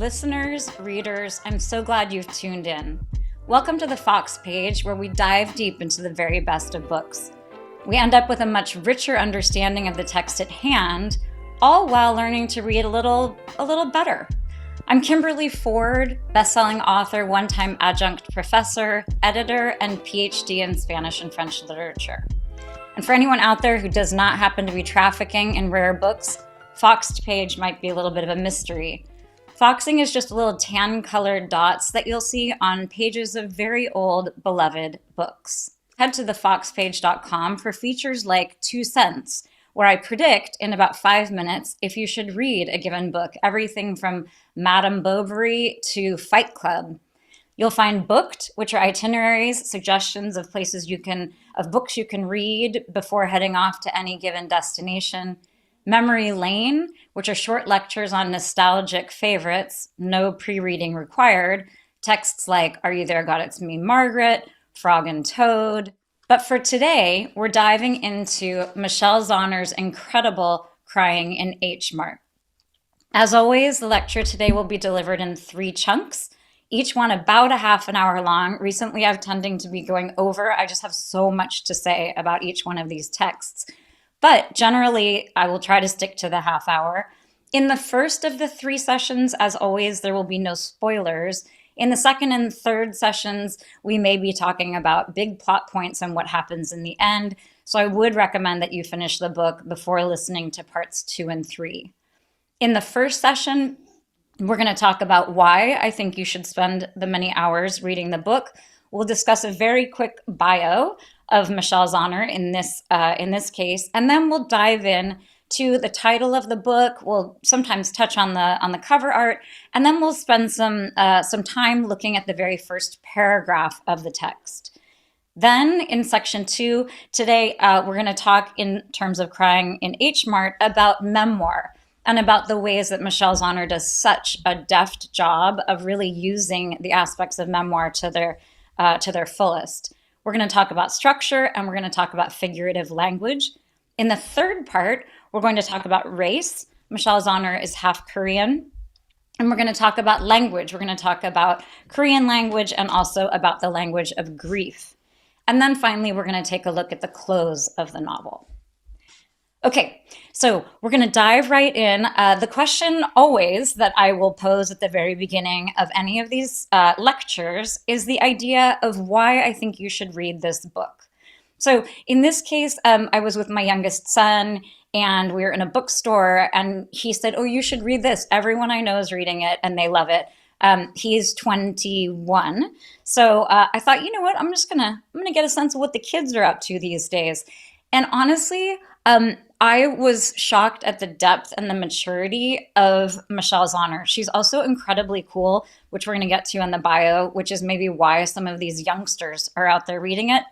Listeners, readers, I'm so glad you've tuned in. Welcome to the Fox page, where we dive deep into the very best of books. We end up with a much richer understanding of the text at hand, all while learning to read a little better. I'm Kimberly Ford, best-selling author, one-time adjunct professor, editor, and PhD in Spanish and French literature. And for anyone out there who does not happen to be trafficking in rare books, Foxed page might be a little bit of a mystery. Foxing is just little tan-colored dots that you'll see on pages of very old, beloved books. Head to thefoxpage.com for features like 2 Cents, where I predict in about 5 minutes if you should read a given book, everything from Madame Bovary to Fight Club. You'll find Booked, which are itineraries, suggestions of books you can read before heading off to any given destination. Memory Lane, which are short lectures on nostalgic favorites, no pre-reading required. Texts like Are You There, God, It's Me, Margaret, Frog and Toad. But for today, we're diving into Michelle Zauner's incredible Crying in H-Mart. As always, the lecture today will be delivered in 3 chunks, each one about a half an hour long. Recently, I've tending to be going over. I just have so much to say about each one of these texts. But generally, I will try to stick to the half hour. In the first of the 3 sessions, as always, there will be no spoilers. In the second and third sessions, we may be talking about big plot points and what happens in the end. So I would recommend that you finish the book before listening to parts 2 and 3. In the first session, we're going to talk about why I think you should spend the many hours reading the book. We'll discuss a very quick bio of Michelle Zauner in this case, and then we'll dive in to the title of the book. We'll sometimes touch on the cover art, and then we'll spend some time looking at the very first paragraph of the text. Then in section 2 today, we're going to talk in terms of Crying in H-Mart about memoir and about the ways that Michelle Zauner does such a deft job of really using the aspects of memoir to their fullest. We're going to talk about structure, and we're going to talk about figurative language. In the third part, we're going to talk about race. Michelle Zauner is half Korean. And we're going to talk about language. We're going to talk about Korean language and also about the language of grief. And then finally, we're going to take a look at the close of the novel. Okay, so we're going to dive right in. The question always that I will pose at the very beginning of any of these lectures is the idea of why I think you should read this book. So in this case, I was with my youngest son, and we were in a bookstore, and he said, "Oh, you should read this. Everyone I know is reading it, and they love it." He's 21. So I thought, you know what, I'm gonna get a sense of what the kids are up to these days. And honestly, I was shocked at the depth and the maturity of Michelle Zauner. She's also incredibly cool, which we're going to get to in the bio, which is maybe why some of these youngsters are out there reading it.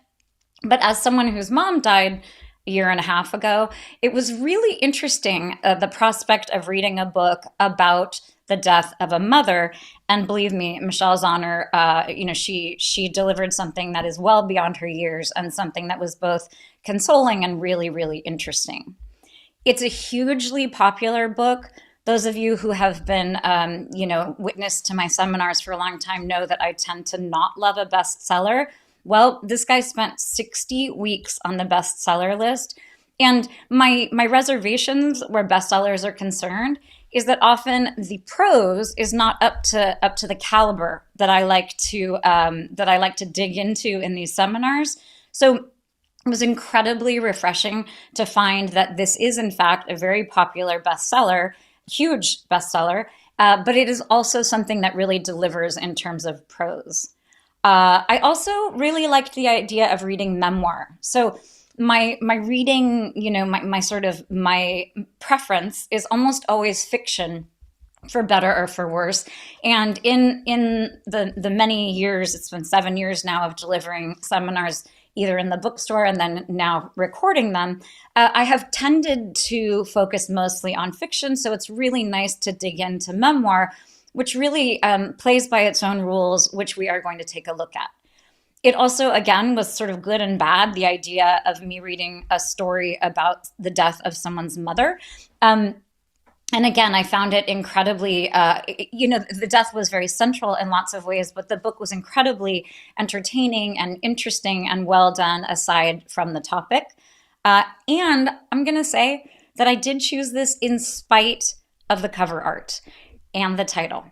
But as someone whose mom died a year and a half ago, it was really interesting, the prospect of reading a book about the death of a mother. And believe me, Michelle Zauner, she delivered something that is well beyond her years, and something that was both consoling and really, really interesting. It's a hugely popular book. Those of you who have been, witness to my seminars for a long time know that I tend to not love a bestseller. Well, this guy spent 60 weeks on the bestseller list. And my reservations where bestsellers are concerned is that often the prose is not up to the caliber that I like to dig into in these seminars. So it was incredibly refreshing to find that this is, in fact, a very popular bestseller, huge bestseller, but it is also something that really delivers in terms of prose. I also really liked the idea of reading memoir. So my reading, my preference is almost always fiction, for better or for worse. And in the many years, it's been 7 years now of delivering seminars, either in the bookstore and then now recording them, I have tended to focus mostly on fiction. So it's really nice to dig into memoir, which really plays by its own rules, which we are going to take a look at. It also, again, was sort of good and bad, the idea of me reading a story about the death of someone's mother. And again, I found it incredibly, the death was very central in lots of ways, but the book was incredibly entertaining and interesting and well done aside from the topic. And I'm going to say that I did choose this in spite of the cover art and the title.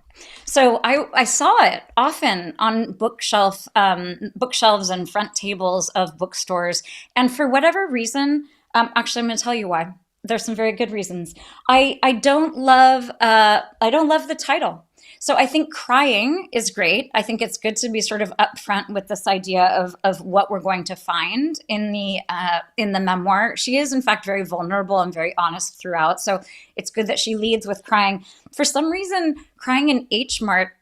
So I saw it often on bookshelves and front tables of bookstores. And for whatever reason, actually, I'm going to tell you why. There's some very good reasons. I don't love the title. So I think crying is great. I think it's good to be sort of upfront with this idea of what we're going to find in the memoir. She is in fact very vulnerable and very honest throughout. So it's good that she leads with crying. For some reason, crying in H-Mart,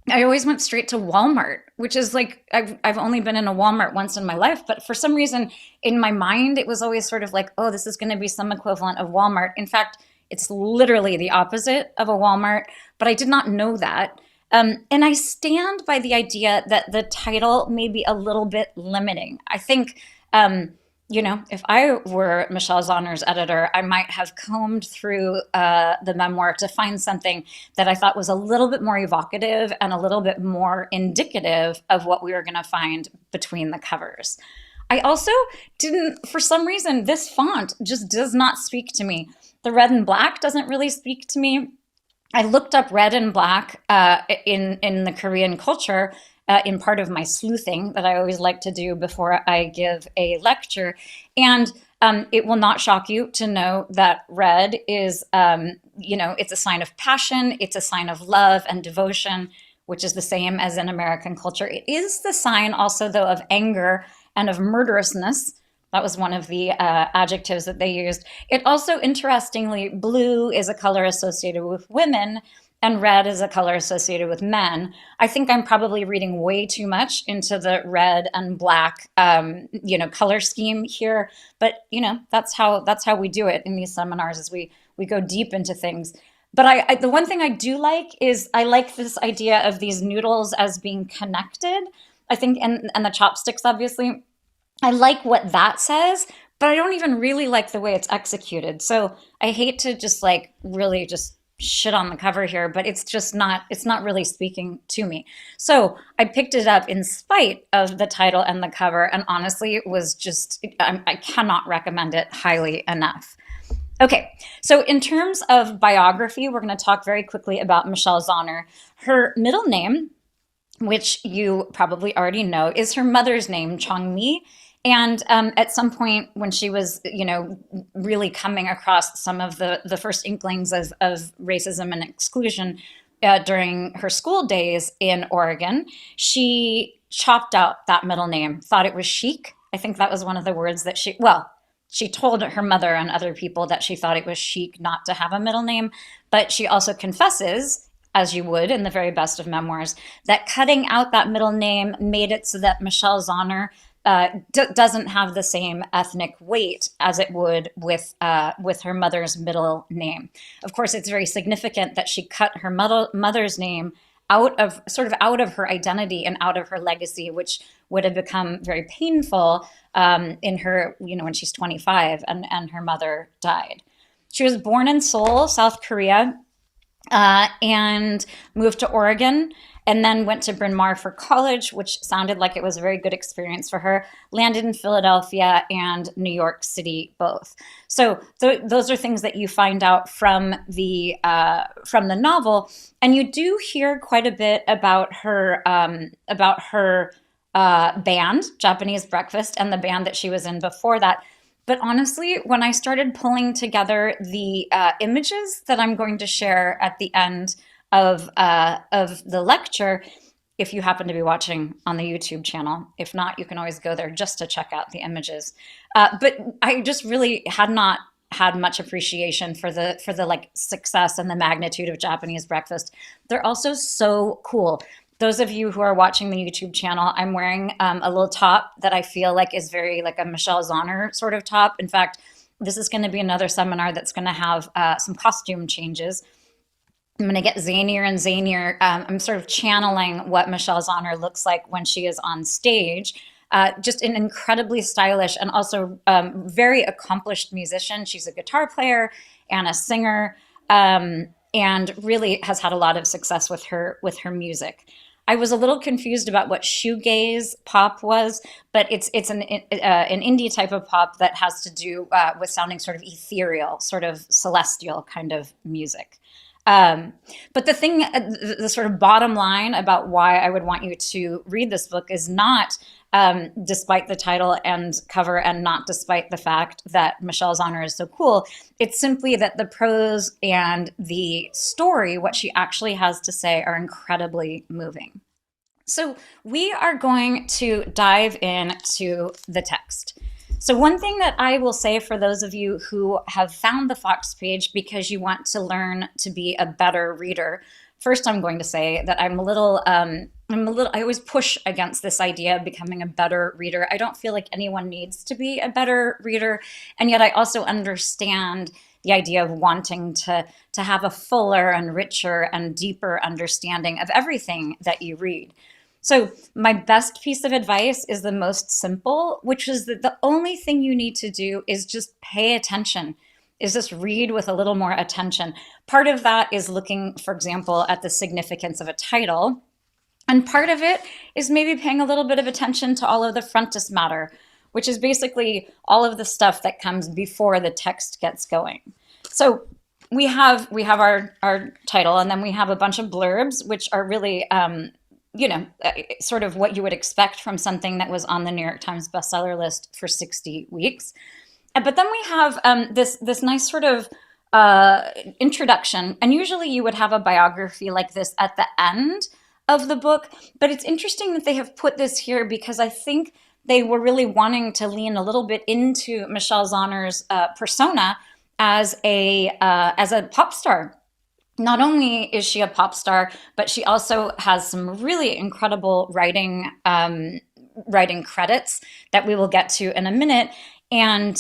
I always went straight to Walmart, which is like I've only been in a Walmart once in my life, but for some reason in my mind it was always sort of like, oh, this is going to be some equivalent of Walmart. In fact, it's literally the opposite of a Walmart, but I did not know that. And I stand by the idea that the title may be a little bit limiting. I think if I were Michelle Zauner's editor, I might have combed through the memoir to find something that I thought was a little bit more evocative and a little bit more indicative of what we were going to find between the covers. I also didn't, for some reason, this font just does not speak to me. The red and black doesn't really speak to me. I looked up red and black in the Korean culture in part of my sleuthing that I always like to do before I give a lecture. And it will not shock you to know that red is, it's a sign of passion. It's a sign of love and devotion, which is the same as in American culture. It is the sign also, though, of anger and of murderousness. That was one of the adjectives that they used. It also, interestingly, blue is a color associated with women, and red is a color associated with men. I think I'm probably reading way too much into the red and black, color scheme here. But that's how we do it in these seminars, is we go deep into things. But the one thing I do like is I like this idea of these noodles as being connected. I think, and the chopsticks, obviously. I like what that says, but I don't even really like the way it's executed. So I hate to just really just shit on the cover here, but it's not really speaking to me. So I picked it up in spite of the title and the cover, and honestly, it was just, I cannot recommend it highly enough. Okay, so in terms of biography, we're going to talk very quickly about Michelle Zauner. Her middle name, which you probably already know, is her mother's name, Chong-mi. And at some point when she was, really coming across some of the first inklings of racism and exclusion during her school days in Oregon, she chopped out that middle name, thought it was chic. I think that was one of the words that she told her mother and other people that she thought it was chic not to have a middle name. But she also confesses, as you would in the very best of memoirs, that cutting out that middle name made it so that Michelle Zauner doesn't have the same ethnic weight as it would with her mother's middle name. Of course, it's very significant that she cut her mother's name out of her identity and out of her legacy, which would have become very painful in her, when she's 25 and her mother died. She was born in Seoul, South Korea, and moved to Oregon, and then went to Bryn Mawr for college, which sounded like it was a very good experience for her, landed in Philadelphia and New York City both. So those are things that you find out from the novel. And you do hear quite a bit about her band, Japanese Breakfast, and the band that she was in before that. But honestly, when I started pulling together the images that I'm going to share at the end of the lecture, if you happen to be watching on the YouTube channel. If not, you can always go there just to check out the images. But I just really had not had much appreciation for the success and the magnitude of Japanese Breakfast. They're also so cool. Those of you who are watching the YouTube channel, I'm wearing a little top that I feel like is very like a Michelle Zauner sort of top. In fact, this is going to be another seminar that's going to have some costume changes. I'm going to get zanier and zanier. I'm sort of channeling what Michelle Zauner looks like when she is on stage. Just an incredibly stylish and also very accomplished musician. She's a guitar player and a singer. and really has had a lot of success with her music. I was a little confused about what shoegaze pop was, but it's an indie type of pop that has to do with sounding sort of ethereal, sort of celestial kind of music. But the sort of bottom line about why I would want you to read this book is not, despite the title and cover, and not despite the fact that Michelle Zauner is so cool. It's simply that the prose and the story, what she actually has to say, are incredibly moving. So we are going to dive into the text. So one thing that I will say for those of you who have found the Fox page because you want to learn to be a better reader, first I'm going to say that I always push against this idea of becoming a better reader. I don't feel like anyone needs to be a better reader, and yet I also understand the idea of wanting to have a fuller and richer and deeper understanding of everything that you read. So my best piece of advice is the most simple, which is that the only thing you need to do is just pay attention, is just read with a little more attention. Part of that is looking, for example, at the significance of a title. And part of it is maybe paying a little bit of attention to all of the frontis matter, which is basically all of the stuff that comes before the text gets going. So we have our title, and then we have a bunch of blurbs, which are really sort of what you would expect from something that was on the New York Times bestseller list for 60 weeks. But then we have this nice sort of introduction. And usually you would have a biography like this at the end of the book. But it's interesting that they have put this here because I think they were really wanting to lean a little bit into Michelle Zauner's persona as a pop star. Not only is she a pop star, but she also has some really incredible writing credits that we will get to in a minute. And,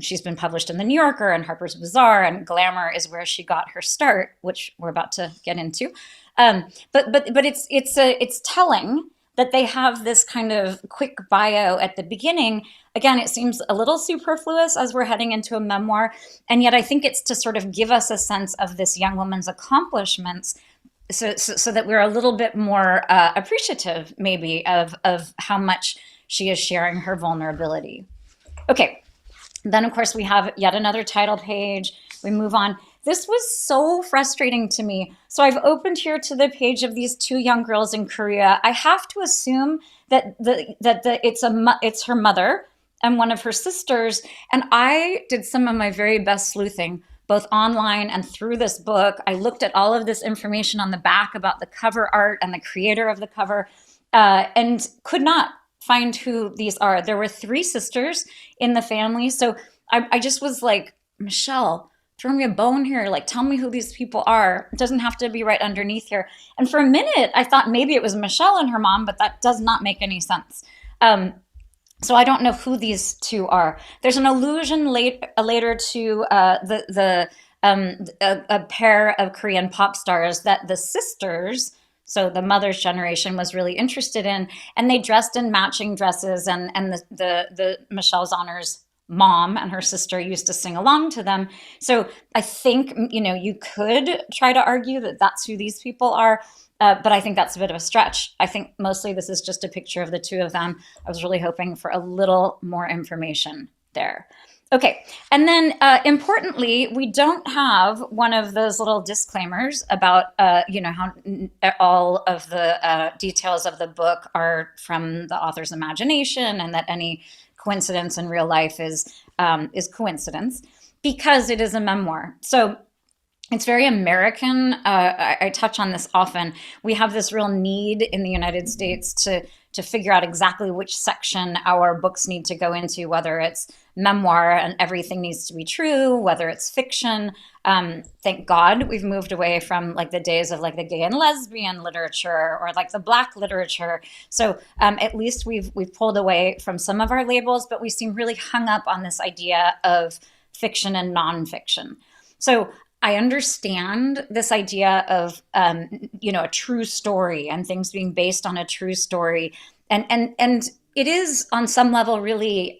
she's been published in The New Yorker and Harper's Bazaar, and Glamour is where she got her start, which we're about to get into. But it's telling that they have this kind of quick bio at the beginning. Again, it seems a little superfluous as we're heading into a memoir, and yet I think it's to sort of give us a sense of this young woman's accomplishments, so that we're a little bit more appreciative, maybe, of how much she is sharing her vulnerability. Okay, then of course we have yet another title page. We move on. This was so frustrating to me. So I've opened here to the page of these two young girls in Korea. I have to assume that it's her mother and one of her sisters. And I did some of my very best sleuthing, both online and through this book. I looked at all of this information on the back about the cover art and the creator of the cover, and could not find who these are. There were three sisters in the family. So I just was like, Michelle, throw me a bone here. Like, tell me who these people are. It doesn't have to be right underneath here. And for a minute, I thought maybe it was Michelle and her mom, but that does not make any sense. So I don't know who these two are. There's an allusion later to a pair of Korean pop stars that the sisters, so the mother's generation, was really interested in, and they dressed in matching dresses, and the Michelle Zauner's mom and her sister used to sing along to them. So I think, you could try to argue that that's who these people are, but I think that's a bit of a stretch. I think mostly this is just a picture of the two of them. I was really hoping for a little more information there. Okay, and then importantly, we don't have one of those little disclaimers about, how all of the details of the book are from the author's imagination, and that any coincidence in real life is coincidence, because it is a memoir. So it's very American. I touch on this often. We have this real need in the United States to figure out exactly which section our books need to go into, whether it's memoir and everything needs to be true, whether it's fiction. Thank God we've moved away from like the days of like the gay and lesbian literature or like the Black literature. So at least we've pulled away from some of our labels, but we seem really hung up on this idea of fiction and nonfiction. So I understand this idea of, a true story and things being based on a true story. And it is on some level really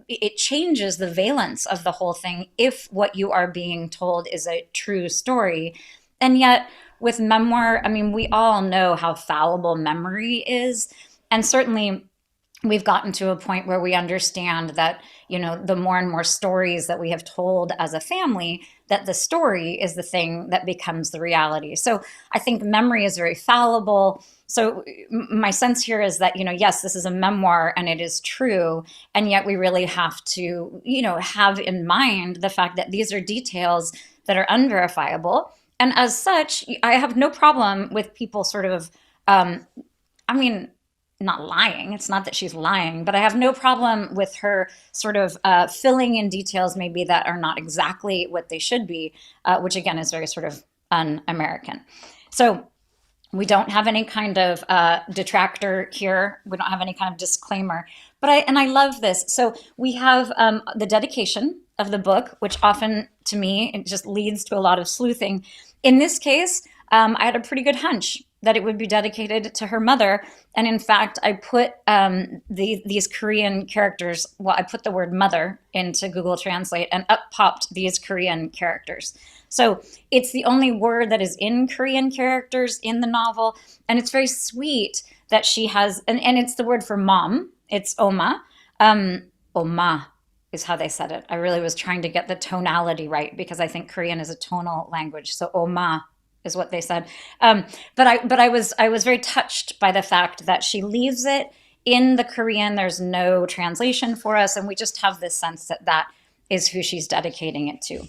it changes the valence of the whole thing if what you are being told is a true story. And yet, with memoir, I mean, we all know how fallible memory is. And certainly, we've gotten to a point where we understand that, the more and more stories that we have told as a family, that the story is the thing that becomes the reality. So I think memory is very fallible. So my sense here is that, yes, this is a memoir and it is true. And yet we really have to, have in mind the fact that these are details that are unverifiable. And as such, I have no problem with people sort of, not lying. It's not that she's lying, but I have no problem with her sort of filling in details maybe that are not exactly what they should be, which again is very sort of un-American. So we don't have any kind of detractor here. We don't have any kind of disclaimer. But I love this. So we have the dedication of the book, which often to me it just leads to a lot of sleuthing. In this case, I had a pretty good hunch that it would be dedicated to her mother. And in fact, I put these Korean characters, I put the word mother into Google Translate and up popped these Korean characters. So it's the only word that is in Korean characters in the novel. And it's very sweet that she has, and it's the word for mom. It's oma. Oma is how they said it. I really was trying to get the tonality right because I think Korean is a tonal language. So oma is what they said. But I was very touched by the fact that she leaves it in the Korean. There's no translation for us. And we just have this sense that that is who she's dedicating it to,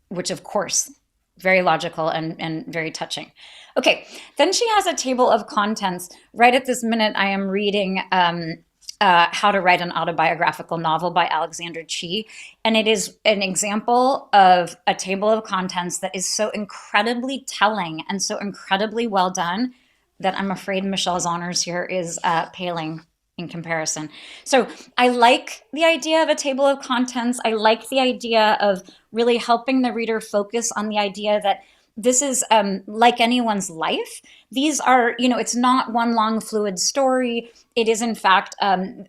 which of course, very logical and very touching. Okay, then she has a table of contents. Right at this minute, I am reading How to Write an Autobiographical Novel by Alexander Chee. And it is an example of a table of contents that is so incredibly telling and so incredibly well done that I'm afraid Michelle Zauner's here is paling in comparison. So I like the idea of a table of contents. I like the idea of really helping the reader focus on the idea that this is like anyone's life. These are, it's not one long fluid story. It is in fact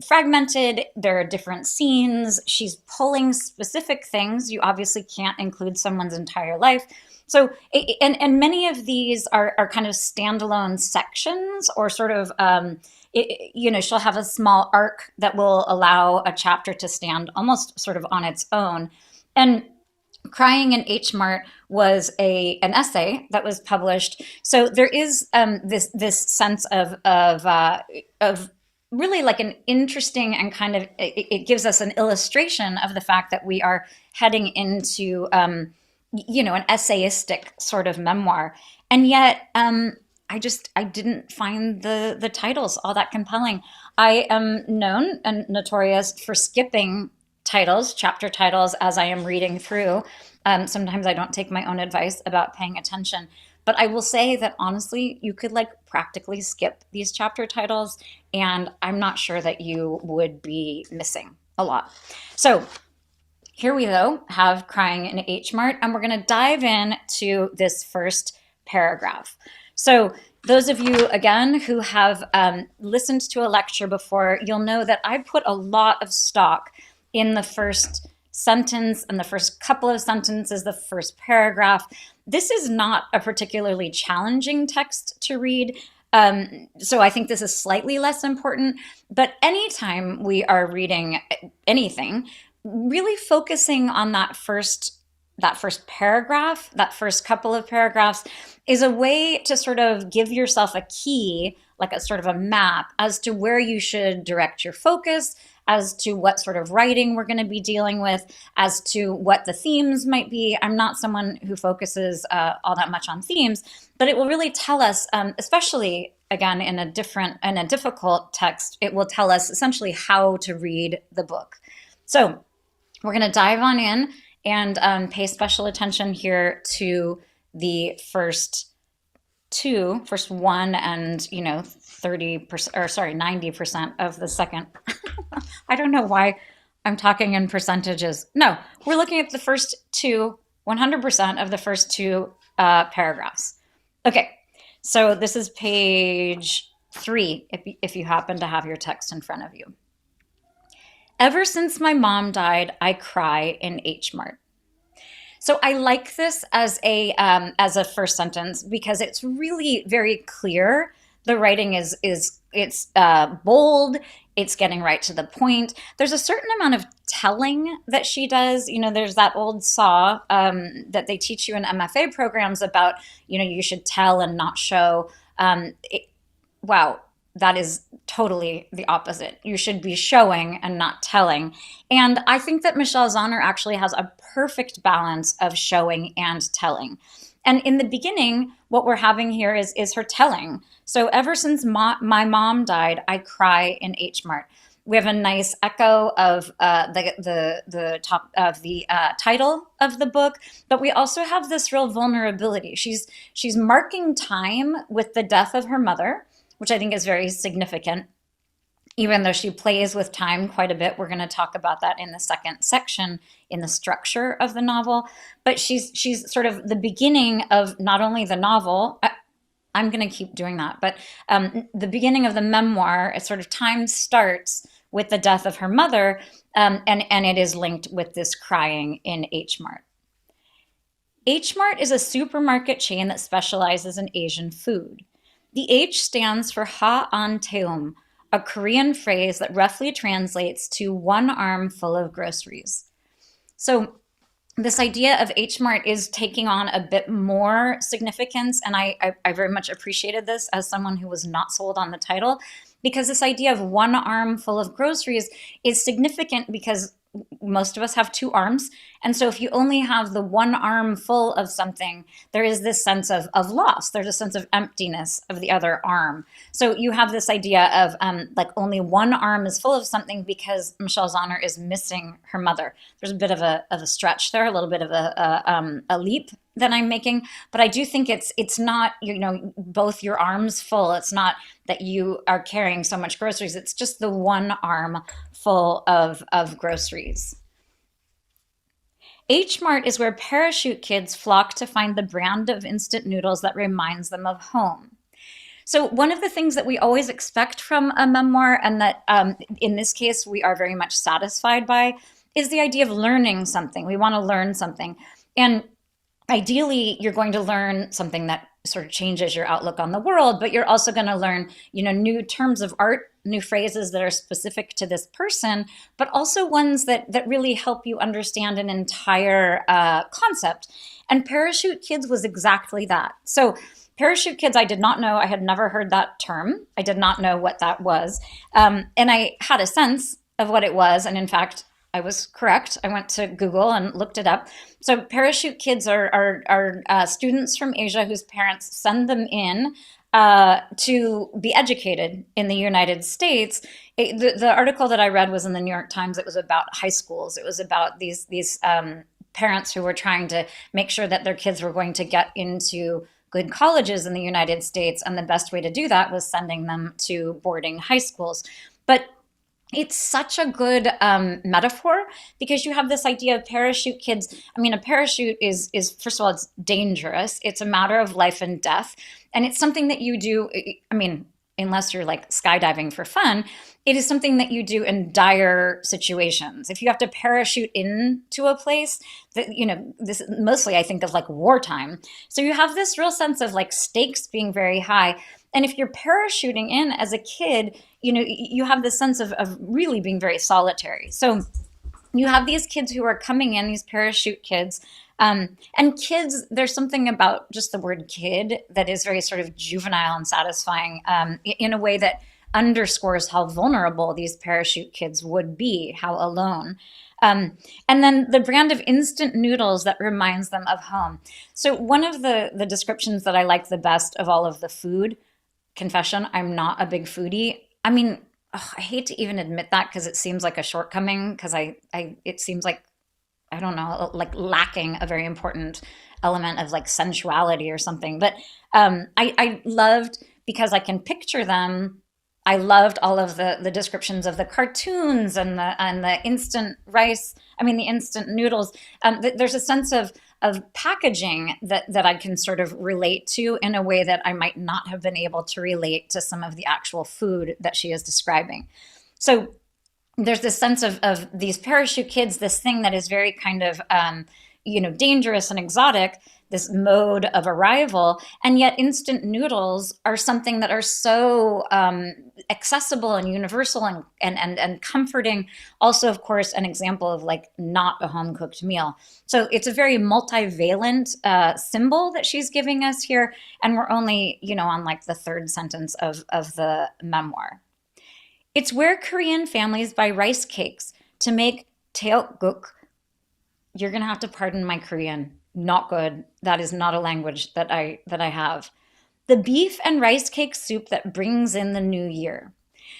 fragmented. There are different scenes. She's pulling specific things. You obviously can't include someone's entire life. So, and many of these are kind of standalone sections or sort of, she'll have a small arc that will allow a chapter to stand almost sort of on its own. And Crying in H-Mart was an essay that was published. So there is this sense of really like an interesting and kind of, it gives us an illustration of the fact that we are heading into, an essayistic sort of memoir. And yet, I didn't find the titles all that compelling. I am known and notorious for skipping titles, chapter titles, as I am reading through. Sometimes I don't take my own advice about paying attention. But I will say that honestly, you could practically skip these chapter titles, and I'm not sure that you would be missing a lot. So here we though have Crying in H-Mart, and we're going to dive in to this first paragraph. So those of you, again, who have listened to a lecture before, you'll know that I put a lot of stock in the first sentence and the first couple of sentences, the first paragraph. This is not a particularly challenging text to read. So I think this is slightly less important. But anytime we are reading anything, really focusing on that first paragraph, that first couple of paragraphs, is a way to sort of give yourself a key, like a sort of a map as to where you should direct your focus, as to what sort of writing we're going to be dealing with, as to what the themes might be. I'm not someone who focuses all that much on themes, but it will really tell us, especially again in a difficult text, it will tell us essentially how to read the book. So we're going to dive on in and pay special attention here to the first one and 30% or sorry 90% of the second. I don't know why I'm talking in percentages. No, we're looking at the first 100% of the first two paragraphs. Okay, so this is page 3 if you happen to have your text in front of you. Ever since my mom died, I cry in H-Mart. So I like this as a first sentence because it's really very clear. The writing is it's bold. It's getting right to the point. There's a certain amount of telling that she does. There's that old saw that they teach you in MFA programs about. You should tell and not show. Wow, that is totally the opposite. You should be showing and not telling. And I think that Michelle Zauner actually has a perfect balance of showing and telling. And in the beginning, what we're having here is her telling. So ever since my mom died, I cry in H-Mart. We have a nice echo of the top of the title of the book, but we also have this real vulnerability. She's marking time with the death of her mother, which I think is very significant. Even though she plays with time quite a bit, we're going to talk about that in the second section in the structure of the novel. But she's sort of the beginning of not only the novel. I'm going to keep doing that, but the beginning of the memoir, it sort of time starts with the death of her mother, and it is linked with this crying in H-Mart. H-Mart is a supermarket chain that specializes in Asian food. The H stands for Ha-an Teum, a Korean phrase that roughly translates to one arm full of groceries. So this idea of H-Mart is taking on a bit more significance, and I very much appreciated this as someone who was not sold on the title, because this idea of one arm full of groceries is significant because most of us have two arms. And so if you only have the one arm full of something, there is this sense of loss. There's a sense of emptiness of the other arm. So you have this idea of like only one arm is full of something because Michelle Zauner is missing her mother. There's a bit of a stretch there, a little bit of a leap that I'm making, but I do think it's not, both your arms full. It's not that you are carrying so much groceries. It's just the one arm full of groceries. H-Mart is where parachute kids flock to find the brand of instant noodles that reminds them of home. So one of the things that we always expect from a memoir, and that in this case we are very much satisfied by, is the idea of learning something. We want to learn something. And ideally, you're going to learn something that sort of changes your outlook on the world, but you're also going to learn, new terms of art, new phrases that are specific to this person, but also ones that really help you understand an entire concept. And Parachute Kids was exactly that. So Parachute Kids, I did not know. I had never heard that term. I did not know what that was. And I had a sense of what it was. And in fact, I was correct. I went to Google and looked it up. So Parachute Kids are students from Asia whose parents send them in to be educated in the United States. The article that I read was in the New York Times. It was about high schools. It was about these parents who were trying to make sure that their kids were going to get into good colleges in the United States. And the best way to do that was sending them to boarding high schools. But it's such a good metaphor because you have this idea of parachute kids. I mean, a parachute is first of all, it's dangerous. It's a matter of life and death. And it's something that you do, I mean, unless you're like skydiving for fun, it is something that you do in dire situations. If you have to parachute into a place that, this mostly I think of like wartime. So you have this real sense of like stakes being very high. And if you're parachuting in as a kid, you have this sense of really being very solitary. So you have these kids who are coming in, these parachute kids. And kids, there's something about just the word kid that is very sort of juvenile and satisfying in a way that underscores how vulnerable these parachute kids would be, how alone. And then the brand of instant noodles that reminds them of home. So one of the descriptions that I like the best of all of the food, confession, I'm not a big foodie. I mean, I hate to even admit that because it seems like a shortcoming because it seems like, I don't know, like lacking a very important element of like sensuality or something. But I loved, because I can picture them, I loved all of the descriptions of the cartoons and the instant rice, the instant noodles. There's a sense of packaging that I can sort of relate to in a way that I might not have been able to relate to some of the actual food that she is describing. So there's this sense of these parachute kids, this thing that is very kind of, dangerous and exotic, this mode of arrival. And yet instant noodles are something that are so accessible and universal and comforting. Also, of course, an example of like not a home cooked meal. So it's a very multivalent symbol that she's giving us here. And we're only, on like the third sentence of the memoir. It's where Korean families buy rice cakes to make taeokguk. You're gonna have to pardon my Korean. Not good. That is not a language that I have. The beef and rice cake soup that brings in the new year.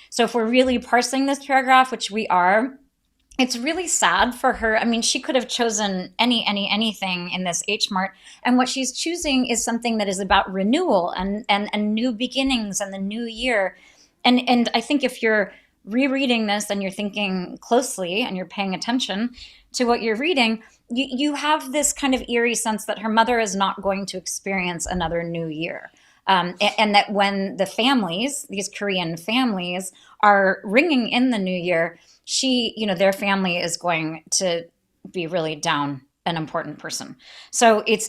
So if we're really parsing this paragraph, which we are, it's really sad for her. I mean, she could have chosen anything in this H-Mart, and what she's choosing is something that is about renewal and new beginnings and the new year. And I think if you're rereading this and you're thinking closely and you're paying attention to what you're reading, you have this kind of eerie sense that her mother is not going to experience another new year. And that when the families, these Korean families, are ringing in the new year, their family is going to be really down an important person. So it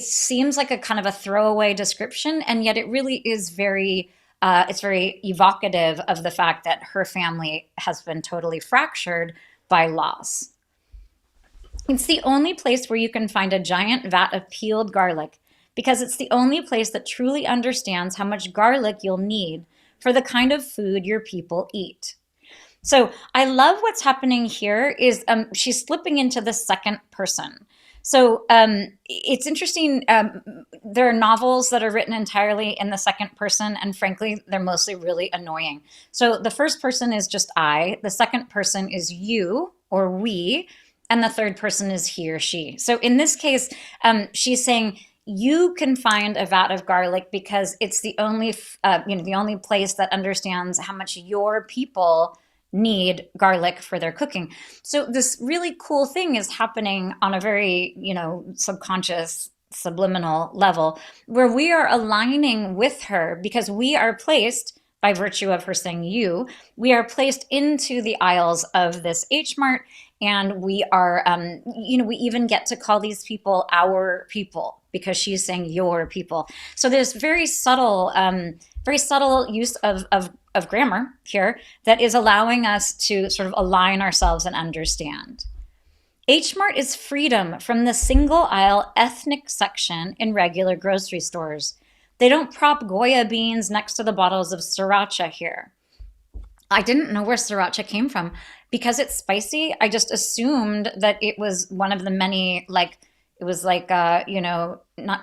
seems like a kind of a throwaway description, and yet it really is it's very evocative of the fact that her family has been totally fractured by loss. It's the only place where you can find a giant vat of peeled garlic, because it's the only place that truly understands how much garlic you'll need for the kind of food your people eat. So I love what's happening here is she's slipping into the second person. So it's interesting. There are novels that are written entirely in the second person, and frankly, they're mostly really annoying. So the first person is just I, the second person is you or we, and the third person is he or she. So in this case, she's saying you can find a vat of garlic because it's the only place that understands how much your people need garlic for their cooking. So this really cool thing is happening on a very, subconscious, subliminal level where we are aligning with her because we are placed, by virtue of her saying you, we are placed into the aisles of this H-Mart, and we are, we even get to call these people our people because she's saying your people. So there's very subtle use of grammar here that is allowing us to sort of align ourselves and understand. H-Mart is freedom from the single aisle ethnic section in regular grocery stores. They don't prop Goya beans next to the bottles of sriracha here. I didn't know where sriracha came from. Because it's spicy, I just assumed that it was one of the many, not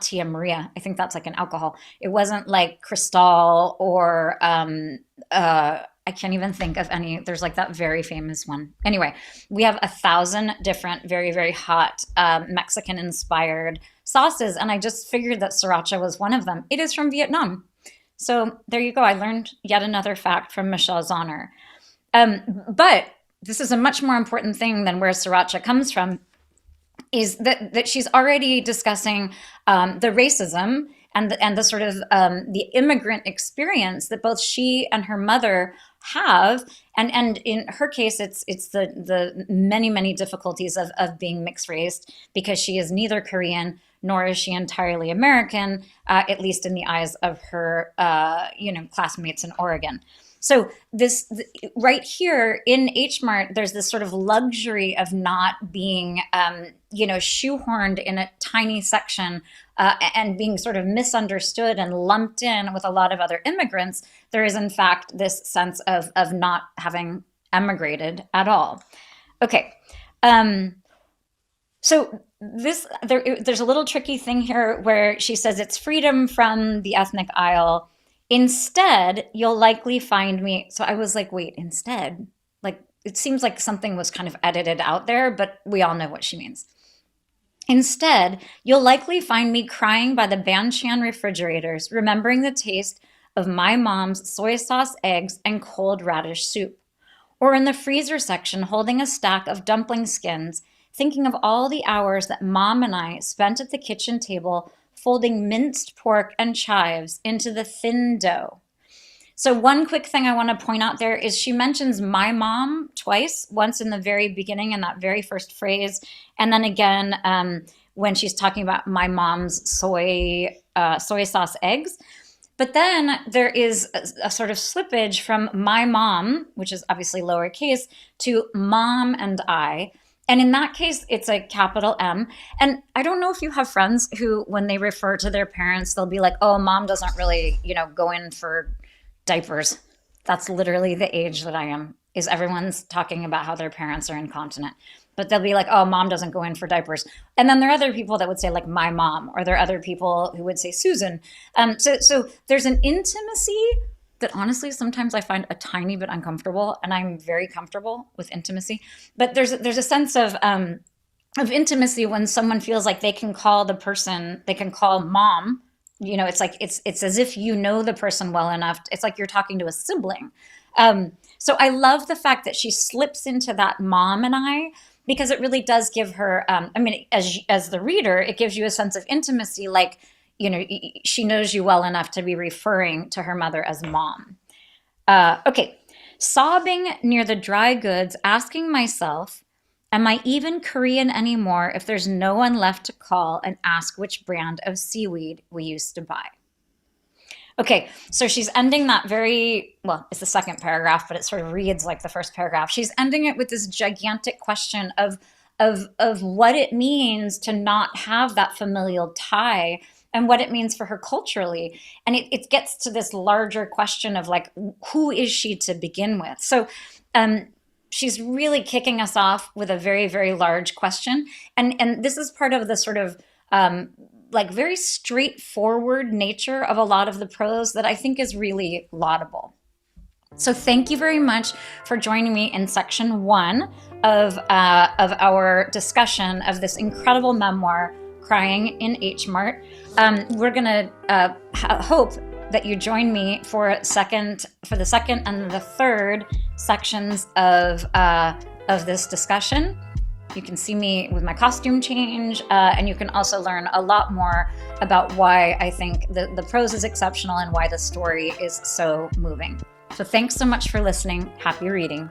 Tia Maria. I think that's like an alcohol. It wasn't like Cristal or I can't even think of any. There's like that very famous one. Anyway, we have 1,000 different very, very hot Mexican-inspired sauces, and I just figured that sriracha was one of them. It is from Vietnam. So there you go. I learned yet another fact from Michelle Zauner. But this is a much more important thing than where sriracha comes from, is that she's already discussing the racism and the sort of the immigrant experience that both she and her mother have, and in her case, it's the many difficulties of being mixed race because she is neither Korean nor is she entirely American, at least in the eyes of her classmates in Oregon. So right here in H-Mart, there's this sort of luxury of not being, shoehorned in a tiny section and being sort of misunderstood and lumped in with a lot of other immigrants. There is, in fact, this sense of not having emigrated at all. Okay. So there's a little tricky thing here where she says it's freedom from the ethnic aisle. Instead, you'll likely find me. So I was like, wait, instead? Like, it seems like something was kind of edited out there, but we all know what she means. Instead, you'll likely find me crying by the Banchan refrigerators, remembering the taste of my mom's soy sauce, eggs, and cold radish soup. Or in the freezer section, holding a stack of dumpling skins, thinking of all the hours that Mom and I spent at the kitchen table folding minced pork and chives into the thin dough. So one quick thing I want to point out there is she mentions my mom twice, once in the very beginning in that very first phrase, and then again when she's talking about my mom's soy sauce eggs. But then there is a sort of slippage from my mom, which is obviously lowercase, to mom and I. And in that case, it's a capital M. And I don't know if you have friends who, when they refer to their parents, they'll be like, oh, mom doesn't really, go in for diapers. That's literally the age that I am, is everyone's talking about how their parents are incontinent. But they'll be like, oh, mom doesn't go in for diapers. And then there are other people that would say like my mom, or there are other people who would say Susan. So there's an intimacy that honestly sometimes I find a tiny bit uncomfortable, and I'm very comfortable with intimacy. But there's a sense of intimacy when someone feels like they can call the person, they can call mom. It's like it's as if you know the person well enough. It's like you're talking to a sibling. So I love the fact that she slips into that mom and I, because it really does give her, as the reader, it gives you a sense of intimacy, like, she knows you well enough to be referring to her mother as mom. Okay, sobbing near the dry goods, asking myself, am I even Korean anymore if there's no one left to call and ask which brand of seaweed we used to buy? Okay, so she's ending that it's the second paragraph, but it sort of reads like the first paragraph. She's ending it with this gigantic question of what it means to not have that familial tie and what it means for her culturally. And it gets to this larger question of like, who is she to begin with? So she's really kicking us off with a very, very large question. And this is part of the sort of very straightforward nature of a lot of the prose that I think is really laudable. So thank you very much for joining me in section 1 of our discussion of this incredible memoir, Crying in H-Mart. We're gonna hope that you join me for the second and the third sections of this discussion. You can see me with my costume change, and you can also learn a lot more about why I think the prose is exceptional and why the story is so moving. So thanks so much for listening. Happy reading.